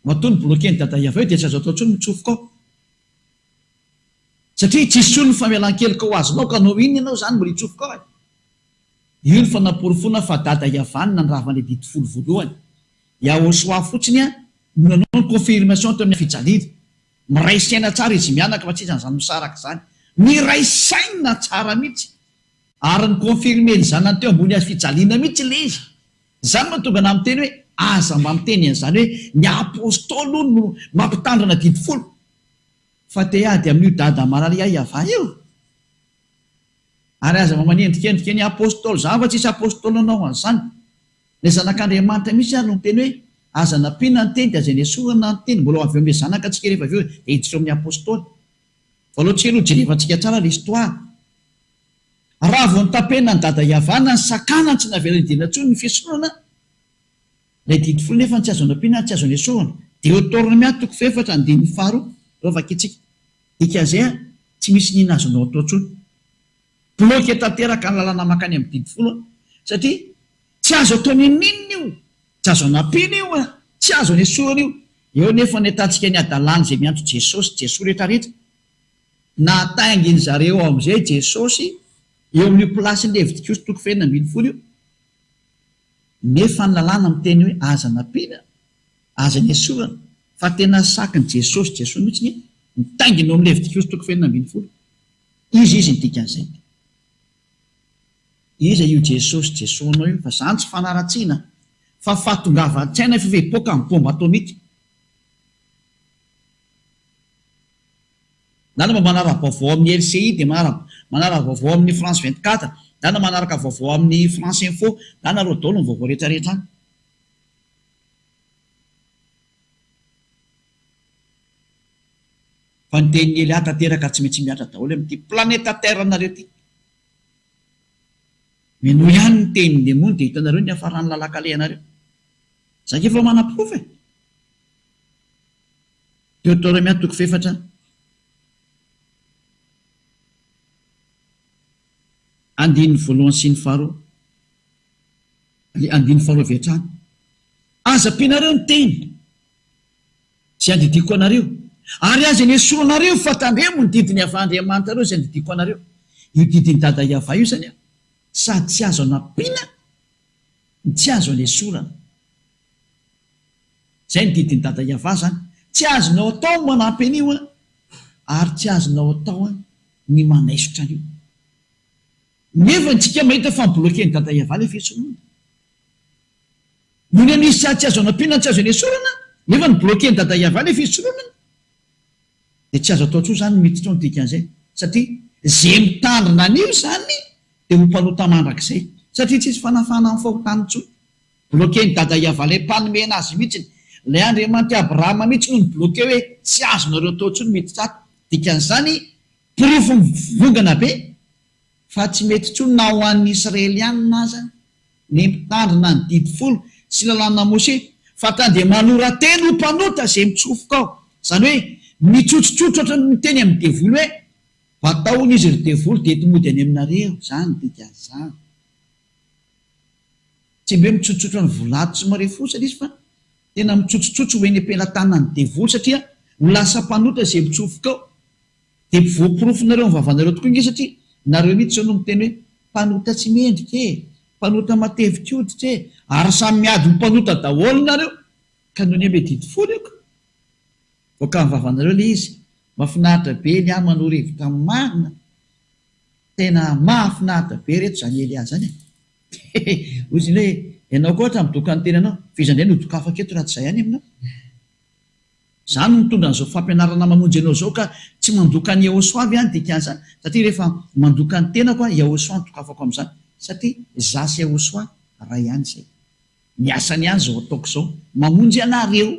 matony blokeny dada iava io de tsy azo atao tsony mitsofokao satria tsisy tsony famelan-kelika ho azonao ka nao iny ianao zany mbola hitsofokao e io ny fanaporofona fa dada iavanina ny ravana dity folo voalohany iahosoa fotsiny a nanao ny confirmation teo amin'ny fijalina miray saina tsara izy mianaka fa tsisy an'izany misaraka zany miray saina tsara mihitsy ary ny confirmeny zanany teo ambony azy fijaliana mihitsy le izy zany mahatonga na miteny hoe aza mba miteny an'izany hoe ny apôstôly no mampitandrana dity folo fa te ady amin'io dada mararia iava io ary aza mamanendrikendrika ny apôstôly zany fa tsisy apôstôly anao an'izany le zanak'andriamanitra mihitsy ary no miteny hoe aza nampina ny teny de aza ny esorana ny teny mbola avy ame zanaka atsika rehefa aveo de hiditra amin'ny apôstôly voalohantsika aloha jerevantsika tsara le histoire raha vo nytapena ny dada iavana ny sakana tsy navelanidina tsony ny fiesorana le dity folo nefa tsy azo nampina tsy azo ny esorana de otorina miaty toko fefatra andininy faharoa rovakitsika dikazay a tsy misy nina azonao atao tsony bloke tanteraka ny lalàna makany amin'ny dity folo satria tsy azo atao nininina io tsy azo nampina io a tsy azo ny esorana io eo nefa ny atantsika ny adalàny zay miantso jesosy jesoa rehetrarehetra natainginy zareo am'izay jesosy eo amin'io plasy ny levitikosy toko fenina ambiny folo io nefa ny lalàna miteny hoe aza nampina aza ny esorana fa tena saky ny jesosy jesoa mihitsy ny mitaingina eo amin'ny levitikosy toko fenina ambiny folo izy ny dikan'izay iza io jesosy jesoanao io fa zany tsy fanaratsiana fa fahatongava-tsaina fivepoka amin'ny bomba atomika na mba manaraka vaovao amin'ny LCI de manaraka vaovao amin'ny France 24 na manaraka vaovao amin'ny France Info na nareo daholo ny vaovao rehetrarehetra any fa ny teny Elia tanteraka tsy maintsy miatra daholo amin'ity planeta terre nareo ty mino ihany ny tenin'ny mony de hitanareo ny afarany lalakale anareo zaka efa manaprofo e Deutéronome toko fefatra andininy voalohany sy ny faharoa andininy faharoa vetrany aza pinareo ny teny sy andidiko anareo ary aza ny esoanareo fa tandremo ny didiny avandriamanitra reo zay andidiko anareo io didiny dada iava io zany a sady tsy azo anapina tsy azo any esorana zay ny didiny dada iava zany tsy azonao atao manampy an'io a ary tsy azonao atao a ny manaisotra an'io nefa ntsika mahita fa mibloke ny dada iava le fiesorana nony anisy sady tsy azo anapina tsy azo any esorana nefa ny bloke ny dada iava le fiesorana de tsy azo atao tso zany miditra ny dikan'izay satria zay mitandrina an'io zany de ho mpanota mandrak'izay satria tsisy fanafana amin'ny fahotany tso bloke ny dada iava le mpanome azy mihitsy le Andriamanitra Abrahama mihitsy no ny bloke hoe tsy azonareo atao tso ny miditra ato dikan'izany pirofo mivongana be fa tsy mety tsony na ho an'ny Israelianina aza ny mitandrina ny dity folo sy lalàna Mose fa tande manora teny ho mpanota zay mitsofoka ao zany hoe mitsotsotsotro ohatra ny teny amin'ny devoly hoe vataony izy ry devoly de etomody any aminareo zany dikazany tsy mbe mitsotsotro ny volato sy mare fosany izy fa tena mitsotsotsotsy hoe ny ampelatana ny devoly satria ho lasa mpanota zay mitsofoka ao de voaporofonareo nyvavanareo tokoa inge satria nareo mihitsy zao no miteny hoe mpanota tsy mendrika e mpanota matevikoditra e ary samy miady mpanota daholo nareo ka noho ny ambe dity folo eko voaka mivavanareo le izy mafinaritra be ny a manoro hevitra marina tena mahafinaritra be reto zany Eliaza zany ozy ny hoe ianao koa ohatra midoka ny tenanao fizandray no doka afaka eto raha tsy zay any aminao zany mitondra n'izao fampianarana mamonjy anao zao ka tsy mandoka ny Yahosoa avy any dikan'izany satria rehefa mandoka ny tenako a Yahosoa doka afaka amin'izany satria zasy Yahosoa ray ihany zay miasany ihany zao ataoko zao mamonjy anareo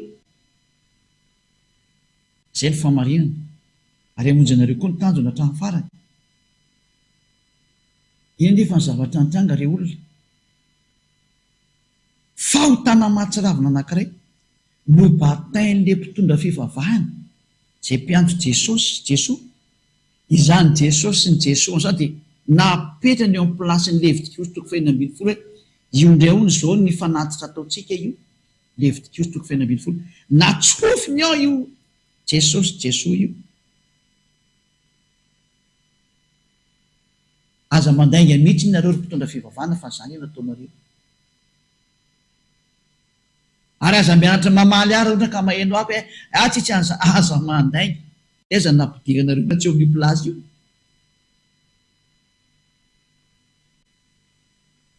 zay ny famarinana ary hamonjy anareo koa ny tanjona hatramin'ny farany iny nefa ny zavatra nitranga re olona fahotana mahatsiravina anankiray no batain'le mpitondra fivavahana zay mpiantso Jesoa izany Jesosy sy ny Jesoa zany dia napetrany eo amin'ny plasin'ny Levitikosy toko faha 12 hoe io ndray hono zao ny fanatitra ataontsika io Levitikosy toko faha 12 natsofiny ao io Jesosy Jesoa io aza mandainga mihitsy nareo ry mpitondra fivavahana fa zany io nataonareo ary aza mianatra mamaly ary ohatra ka maheno aby tsitsy anza aza mandainga aiza nampidiranareo tsy eo amin'ny plazy io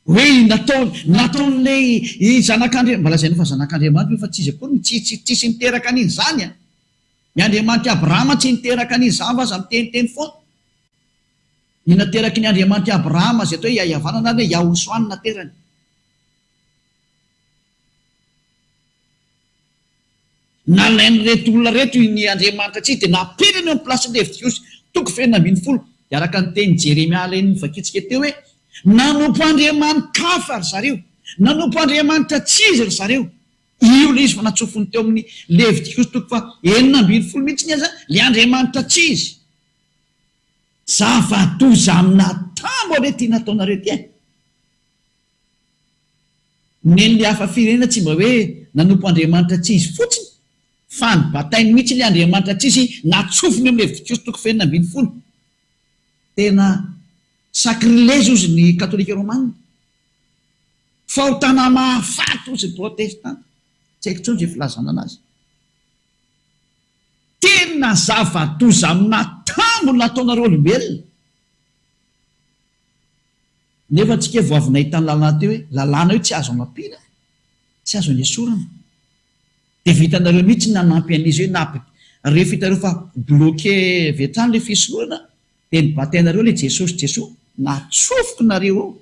hoe nataon'le zanak'Andriamanitra mbola zay fa zanak'Andriamanitra fa tsy izy akory tsisy niteraka an'iny zany a ny Andriamanitra Abrahama tsy niteraka an'iny zany fa aza miteniteny foana ny nateraky ny Andriamanitra Abrahama zay atao hoe iahavanana hoe Yahosoa naterany nalainy reto olona reto ny Andriamanitra tsy dia naperany eo amin'ny plasy Levitikosy toko faha 12 dia araka ny teny Jeremia ilay vakitsika teo hoe nanompo Andriamanitra hafa ry zareo nanompo Andriamanitra tsy izy ry zareo io le izy fa natsofony teo amin'ny Levitikosy toko faha 19 mihitsy ny aza le Andriamanitra tsy izy zava-doza amina tambo rety nataonareo ty neny le hafa firenena tsy mba hoe nanompo Andriamanitra tsy izy fotsiny fa ny batainy mihitsy le Andriamanitra tsy izy natsofiny amin'ny Levitikosy toko faha 19 tena sacrilège ozy ny katolika romanina fahotana mahafaty ozy ny protestanta tsy haiko tsony zay filazana anazy tena zava-doza amina tambo nataonareo olombelona nefa tsika voavy nahitany lalàna teo hoe lalàna io tsy azo amapila tsy azo any esorana dia vitanareo mihitsy nanampy an'izy hoe rehefa hitareo fa bloqué vetrany le fisoroana dia nybatainareo le Jesoa natsofoko nareo ao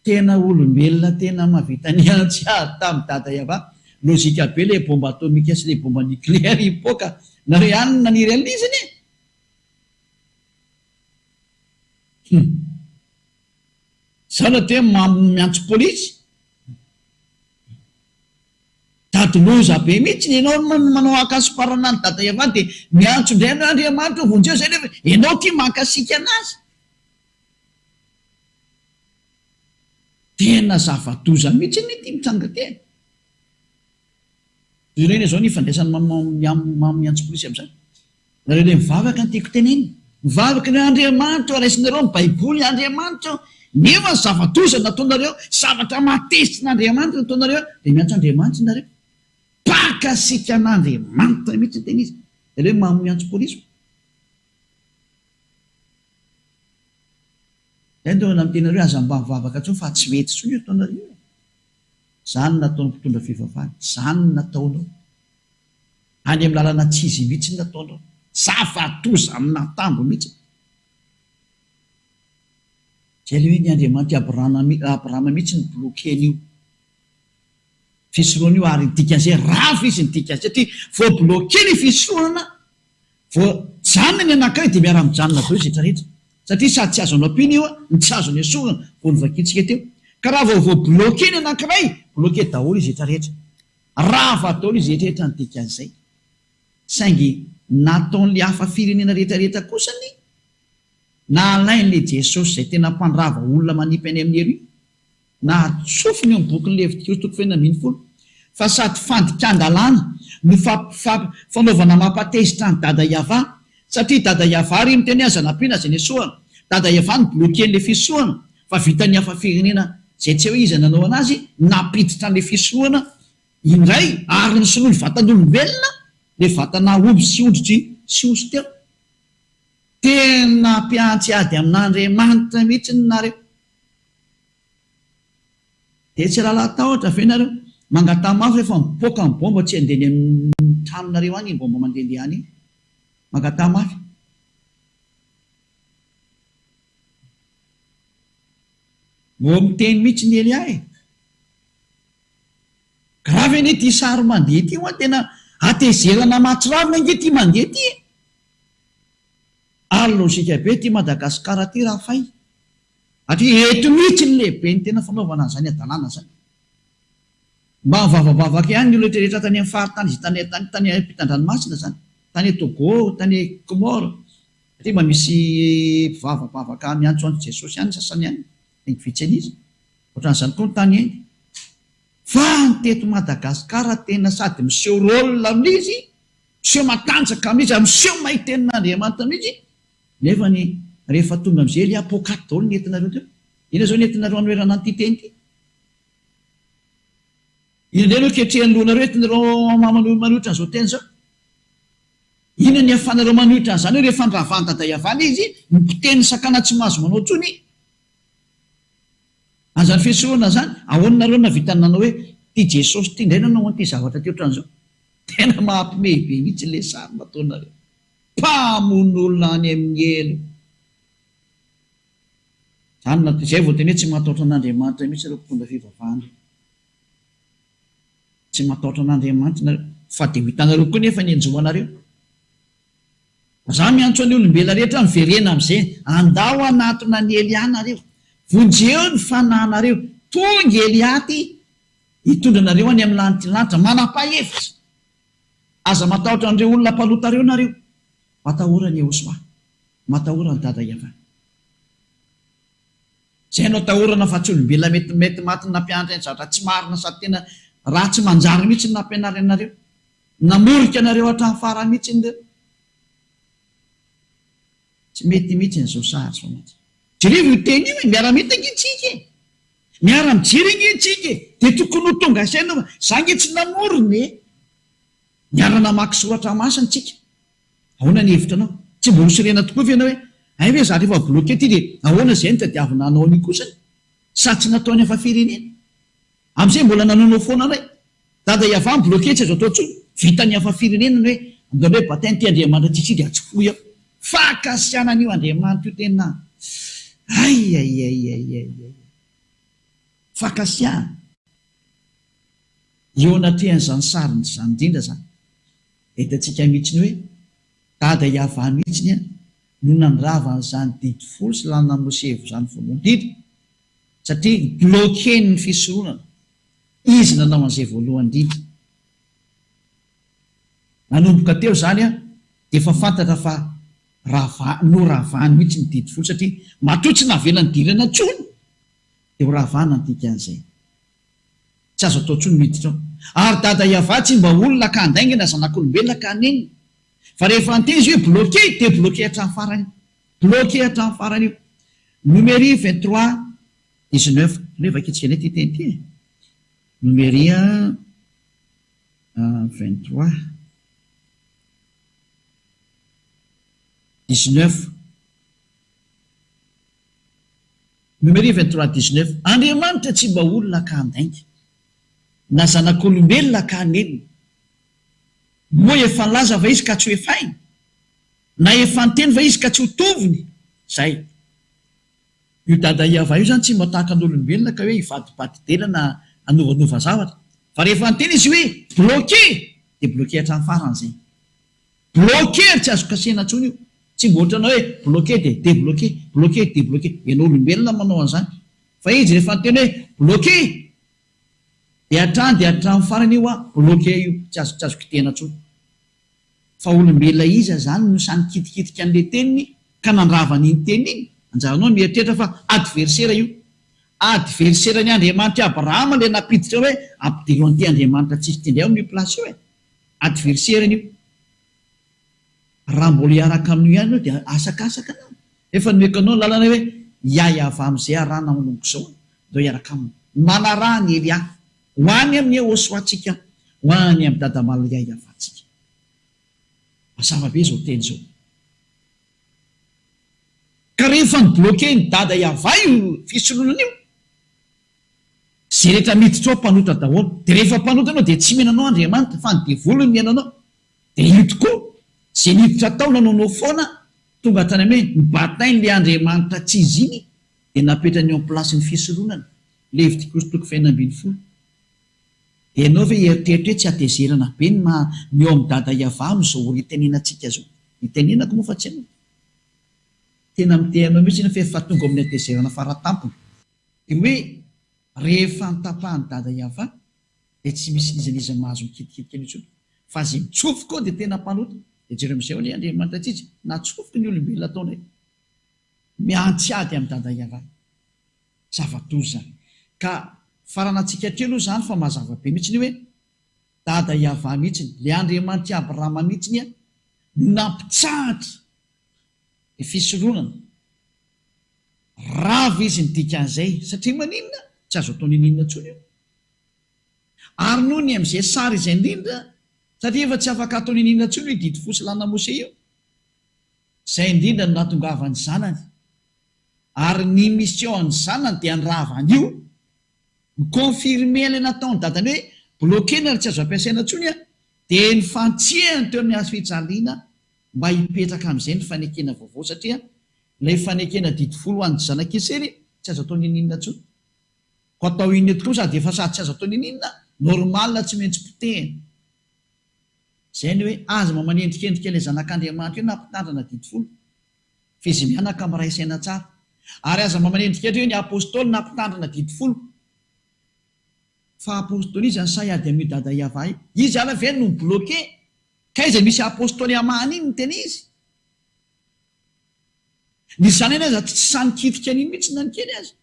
tena olombelona tena mahavita ny antsy tamin'ny dada Iava lozika be le bomba atomika sy le bomba nucléaire ipoka nareo ihany naniry an'iziny zana hoe miantso polisy dadoloza be mihitsy ianao manao akasiparana ny dada Iava dia miantso indray no Andriamanitra vonjeo zay nefa ianao ty mankasika anazy tena zava-doza mihitsy ny ty mitsanga tena ireny zao ny fandraisany miantso polisy amin'izany nareo le mivavaka ny tiako teneny mivavaka ny Andriamanitra raisinareo ny baiboly Andriamanitra nefa zava-doza nataonareo zavatra matesin'Andriamanitra nataonareo dia miantso Andriamanitra nareo pakasika an'Andriamanitra mihitsy tena izy ireo miantso polisy ndo namitenareo aza mba mivavaka tsony fa tsy mety tsony io taonareo zany nataonao mpitondra fivavahana zany nataonao any amin'ny lalana tsy izy mihitsy nataonao zava-doza amina tambo mihitsy zay le hoe ny Andriamanitra Abrahama mihitsy ny bloqué an'io fisoroana io ary nidikan'izay rafa izy nidikany satria vo bloqué ny fisoroana vo janona ny anankiray dia miara-mijanona be zay rehetra satria sady tsy azo anapina io ny tsy azo ny esorana vo nivakitsika teo ka raha vo bloqué ny anankiray bloqué daholo izy rehetrarehetra rafa daholo izy rehetrarehetra nidikan'izay saingy nataon'le hafa firenena rehetrarehetra kosany na alain'le Jesosy zay tena mpandrava olona manipy any amin'ny hery na atsofiny eo amin'ny boky ny Levitikosy toko faha 19 fa sady fandikan-dalàna no fanaovana mampatezitra ny dada Iava satria dada Iava ry miteny aza nampiana zay ny esoana dada Iava ny bloqué n'le fisoana fa vita ny hafa firenena zay tsy hoe izy nanao anazy napiditra n'le fisoana indray ary ny sinoa ny vatan'olombelona le vatana omby sy ondritry sy oso teo tena mpiantsy ady amin'Andriamanitra mihitsy nareo. Dia tsy raha latahotra ve nareo mangatamafy efa mipoaka ny bomba tsy andeny amin'ny tranonareo any iny bomba mandehandeha any iny, mangatamafy. Mbo miteny mihitsy ny Elia e. Gravy anie ty sary mandeha ty hoa tena atezerana mahatsiravina nge ty mandeha ty. Ary lôzika be ty Madagasikara ty raha fay. Atria eto mihitsy ny lehibe ny tena fanaovana an'izany adalàna zany. Mba mivavavavaka ihany ny rehetrarehetra tany amin'ny faritany izay tany ampitan-dranomasina zany. Tany Togo, tany Comore. Satria mba misy mivavavavaka miantso an'i Jesosy ihany sasany ihany. Ny vitsy an'izy. Ohatran'izany koa ny tany eny. Fa ny teto Madagasikara tena sady miseho rôla amin'izy, miseho matanjaka amin'izy, miseho mahiten'Andriamanitra mihitsy. Nefa ny rehefa tonga amin'izay Elia apokaty daholo ny entinareo teo. Ina zao ny entinareo anoerana an'ity teny ity? Ina indray no ketrehany lohanareo entinareo manohitra an'izao teny zao? Ina ny ahafanareo manohitra an'izany rehefa nravany dadayavana izy miteny sakana tsy mahazo manao tsony? An'izany fihesoroana zany, ahoana nareo navitany nanao hoe ty Jesosy ty indray nanao an'ity zavatra ty ohatran'izao? Tena mampimebe mihitsy le sary nataonareo. Mpamon'olona any amin'ny elo. Izay vao teny hoe tsy matahotra an'Andriamanitra mihitsy ireo mpitondra fivavahana. Tsy matahotra an'Andriamanitra nareo. Fa dia hitanareo koa nefa ny anjoanareo. Za miantso any olombelona rehetra miverena amin'izay, andao anatona ny Elia nareo. Vonjeo ny fanahinareo. Tonga Elia ty hitondra nareo any amin'ny lanitra manapa-hevitra. Aza matahotra an'ireo olona mpalotareo nareo. Matahorany Ehosoa, matahorany dadayavana. Zay no atahorana fa tsy olombelona mety maty nampianatra ny zavatra tsy marina sady tena raha tsy manjary mihitsy nampianarana anareo. Namorika anareo hatramin'ny farany mihitsy indreo. Tsy mety mihitsy n'izao sary zao mihitsy. Jerevy io teny io miara-mita antsika e. Miara-mijery antsika e. Dia tokony ho tonga saina za nge tsy namoriny e. Miara-namaky soratra masina tsika. Ahoana ny hevitra anao? Tsy mbo hosirena tokoa ve ianao hoe ay ve za rehefa bloqué ty dia ahoana izay ny tadiavina anao an'io kosany? Sa tsy nataony hafa firenena? Amin'izay mbola nanonao foana anay. Dadayavana bloqué tsy azo atao tsony. Vitany hafa firenena hoe andao hoe batainy ty Andriamanitra tsisy dia tsy foy aho. Fakasiana an'io Andriamanitra io tena. Ay. Fakasiana. Eo anatrehan'izany sariny izany indrindra zany. Hitantsika mihitsy ny hoe dadayavana mihitsy no nandrava izany didy folo sy lany namosevo izany voalohany indrindra. Satria bloqué ny fisoronana. Izy nanao an'izay voalohany indrindra. Nanomboka teo zany dia efa fantatra fa ravany mihitsy ny didy folo satria matoa tsy navelany dirana tsony. Dia ho ravana ny dikan'izay. Tsy azo atao tsony miditra ao. Ary dadayavana tsy mba olona ka handaingana zanak'olombelona ka hanenina. Fa rehefa anteny izy hoe bloqué dia bloqué hatramin'ny farany. Bloqué hatramin'ny farany io. Numérie 23 19 nefa kitsika ny ty teny ty. Numérie 23 19. Numérie 23 19. Andriamanitra tsy mba olona ka handainga na zanak'olombelona ka hanenina. Moa efa nilaza fa izy ka tsy hoefainy, na efa niteny fa izy ka tsy ho toviny. Zay. Io dadayavana io zany tsy mba tahaka an'olombelona ka hoe hivadibadidela na hanovanova zavatra. Fa rehefa niteny izy hoe bloqué dia bloqué hatramin'ny farany. Bloqué tsy azo kasena tsony io. Tsy mba ohatranao hoe bloqué dia débloqué, bloqué débloqué. Ianao olombelona manao an'izany. Fa izy rehefa niteny hoe bloqué dia hatramin'ny farany io bloqué io. Tsy azo kitena tsony. Fa olombelona iza zany no samy kitikitika an'ilay teniny ka nandravany iny teny iny. Anjaranao mieritreritra fa adversaire io. Adversaire ny Andriamanitra Abrahama ilay napiditra hoe ampidiro an'ity Andriamanitra tsisy tindray ao amin'io plasy io e. Adversaire io. Raha mbola hiaraka amin'io ihany ianao dia asakasaka anao. Efa nomeko anao lalana hoe hiayava amin'izay arahana manomboka izao. Dao hiaraka aminy. Manarahany Elia. Ho any amin'ny Ehosoantsika. Ho any amin'ny dadamalina hiayavantsika. Mazava be izao teny izao. Ka rehefa nibloke ny dada iava io fisolonan io, zay rehetra miditra ao mpanota daholo. Dia rehefa mpanota anao dia tsy menanao Andriamanitra fa ny devolony miainanao. Dia io tokoa zay niditra tao nanaonao foana tonga tany hoe nibatain'le Andriamanitra tsy izy iny dia napetrany eo am'plasy ny fisolonana. Levitiky toko faina ambin'ny folo. Ianao ve eritreritra hoe tsy atezerana be ny eo amin'ny dada iava no zao itenenantsika zao. Itenenako moa fa tsy anao. Tena mitehanao mihitsy na fa tonga amin'ny atezerana faratampony. Dia hoe rehefa nitapahany dada iava dia tsy misy nizaniza mahazo mikitikitika mihitsy. Fa zay mitsofoka ao dia tena mpanota. Dia jereo amin'izay hoe Andriamanitra tsitsy natsofoka ny olombelona ataonay. Miantsiady amin'ny dada iava. Zava-tozy zany. Ka faranantsika kely aloha zany fa mazava be mihitsy ny hoe dada iava mihitsy le Andriamanitra Abrahama mihitsy nampitsahatra ny fisolonana. Rava izy ny dikan'izay satria maninona tsy azo atao nininona intsony io. Ary noho ny amin'izay sary izay indrindra satria efa tsy afaka atao nininona intsony io didy fosy lana Mose io. Izay indrindra no nahatongavany zanany. Ary ny mision zanany dia nyravany io mikonfirme ilay nataony dadany hoe blokena ary tsy azo ampiasaina intsony dia ny fantsihany teo amin'ny hazo fijaliana mba hipetraka amin'izay ny fanekena vaovao satria ilay fanekena didy folo hoan'ny zanak'Israely tsy azo atao nininona intsony. Ko atao inona tokoa sady efa sady tsy azo atao nininona normalna tsy maintsy potehina. Izay ny hoe aza mamanendrikendrika ilay zanak'Andriamanitra io nampitandrina didy folo fa izy mianaka amin'ny ray saina tsara. Ary aza mamanendrika hoe ny apôstôly nampitandrina didy folo fa apôstôly izy say ady amin'ny dada iava izy ala ve no bloqué ka izy misy apôstôly amahany iny ny tena izy. Ny zanany aza tsy sanikitika an'iny mihitsy na ny kely azy.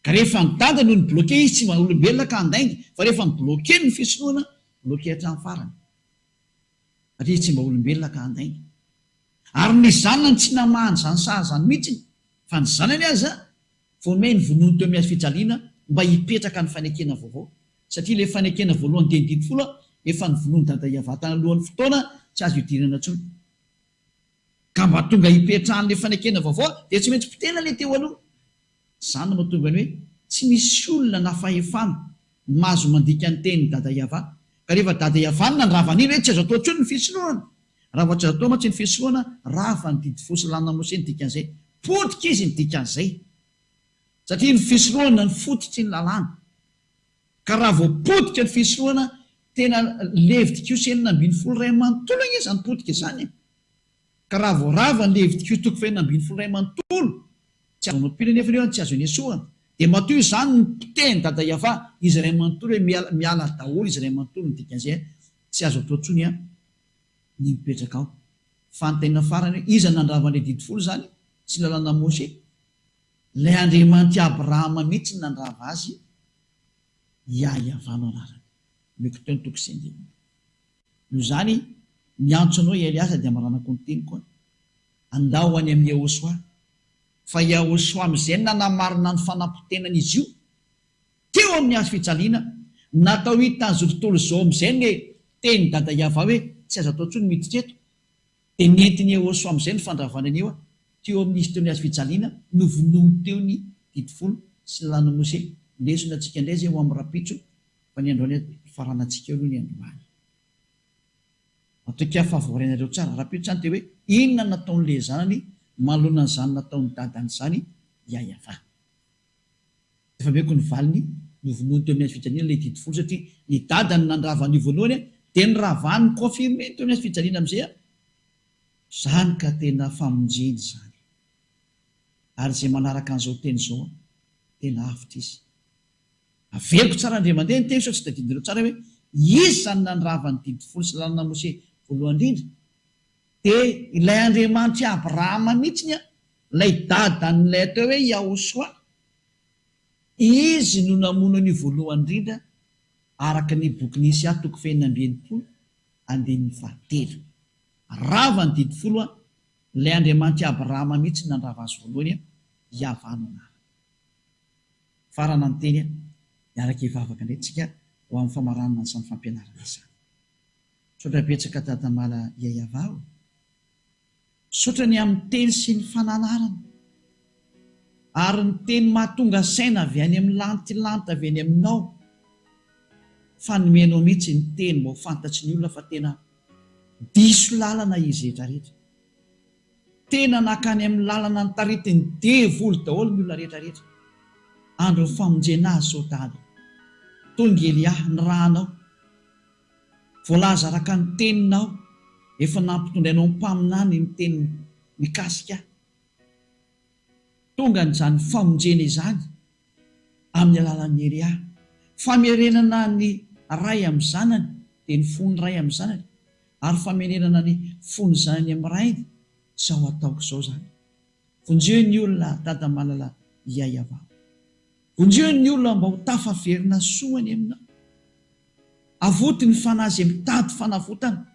Ka rehefa ny dada no ny bloqué izy tsy olombelona ka handaingy fa rehefa ny bloqué ny fisoloana bloqué hatramin'ny farany. Satria izy tsy mba olombelona ka handaingy. Ary ny zanany tsy namahany zany sahazany mihitsy fa ny zanany aza voamay ny vonoiny teo amin'ny hazo fijaliana mba hipetraka ny fanekena vaovao. Satria ilay fanekena voalohany teny didy folo efa ny vonoiny dada iava tanalohany fotoana tsy azo hidirana intsony. Ka mba tonga hipetrahan'ilay fanekena vaovao dia tsy maintsy potehina ilay teo aloha. Zany no mahatonga ny hoe tsy misy olona na fahefana mahazo mandika ny teny dada iava. Ka rehefa dada iava nandravany iny hoe tsy azo atao intsony ny fisoloana. Raha vao tsy azo atao mantsy ny fisoloana rava ny didy fosy lana Mose ny dikan'izay. Potika izy ny dikan'izay. Satria ny fisoloana ny fototry ny lalàna. Ka raha vao potika ny fisoloana tena Levitiky 9:12 ray manontolo igny izy ny potika izany. Ka raha vao rava ny Levitiky 9:12 ray manontolo tsy azo mampirana nefa eo tsy azo inesoana. Dia matoy izany ny potehiny dada iava izy ray manontolo hoe miala daholo izy ray manontolo ny dikan'izay tsy azo atao intsony ny mipetraka ao. Fa ny tena farany iza nandravan'ilay didy folo zany tsy lalàna Mose. Ilay Andriamanitra Abrahama mihitsy nandrava azy iavano anarany. Meko teo ny toko sy andiny. Noho izany miantso anao Eliasa dia maranako ny teny koa. Andao any amin'ny Yahosoa. Fa Yahosoa amin'izay nanamarina ny fanampotenana izy io teo amin'ny hazo fijaliana natao hitany izao tontolo izao amin'izay ny teny dada iava hoe tsy azo atao intsony miditra eto. Dia nentiny Yahosoa amin'izay ny fandravana anio teo amin'izy teo amin'ny hazo fijaliana novonomy teo ny didy folo sy ny lalàna Mose. Lesona antsika indray izay ho amin'ny rapitso fa ny androany faranantsika eo aloha ny androany. Matoka fahavoaranareo tsara rapitso zany dia hoe inona nataon'ilay zanany manoloana izany nataony dadany zany iava. Efa meko ny valiny novonoany teo amin'ny hazo fijaliana ilay didy folo satria ny dadany nandravany voalohany dia ny ravany confirme teo amin'ny hazo fijaliana amin'izay zany ka tena famonjeny zany. Ary izay manaraka an'izao teny izao tena avitra izy. Aveko tsara indray mandeha ny teny sao tsy tadidinareo tsara hoe izy zany nandrava ny didy folo sy lalàna Mose voalohany indrindra. Dia ilay Andriamanitra Abrahama mihitsy ilay dadan'ilay atao hoe Yahosoa izy no namonany voalohany indrindra araka ny boky nisy toko 9:20 andininy 13. Rava ny didy folo ilay Andriamanitra Abrahama mihitsy nandrava azy voalohany iavano anarany. Farana ny teny miaraka hivavaka indray tsika ho amin'ny famaranana sy ny fampianarana izany. Saotra betsaka tata mala iavao sotrany amin'ny teny sy ny fananarana ary ny teny mahatonga saina avy any amin'ny lantilanta avy any aminao fa nomenao mihitsy ny teny mba ho fantatry ny olona fa tena diso lalana izy rehetrarehetra, tena nakany amin'ny lalana ny taritiny devoly daholo ny olona rehetrarehetra. Andro ny famonjena azy sao tady, tonga Elia ny rahanao, voalaza araka ny teninao, efa nampitondrainao ny mpaminany ny teny mikasika. Tonga n'izany famonjena izany amin'ny alalan'ny Elia, famerenana ny ray amin'ny zanany dia ny fony ray amin'ny zanany, ary famerenana ny fony zanany amin'ny rainy. Zao ataoko izao zany. Vonjeo ny olona dada malala iay avao, vonjeo ny olona mba ho tafaverina soany aminao, avoty ny fanahy izay mitady fanavotana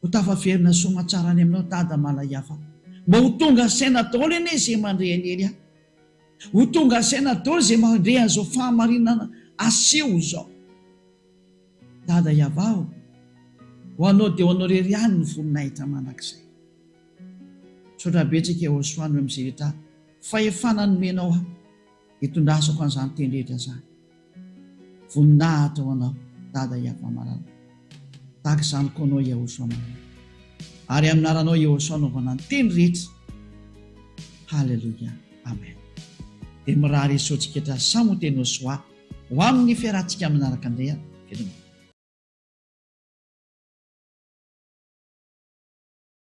ho tafaverina soamantsarany aminao dada malala avao, mba ho tonga saina daholo ene izay mandre any Elia, ho tonga saina daholo izay mandre an'izao fahamarinana aseho izao. Dada avao, ho anao dia ho anao rery ihany ny voninahitra manakizay. Sotra betsaka eo soanona amin'izay rehetra fa efa nanomenao aho, hitondrasako an'izany teny rehetra izany. Voninahitra ho anao dada malala, tahaka izany koa anao Jehosoa manana, ary aminaranao Jehosoa anaovana ny teny rehetra. Halleluja, amen. Dia mirary isotsika samy ho teny Jehosoa ho amin'ny fiarahantsika manaraka indray.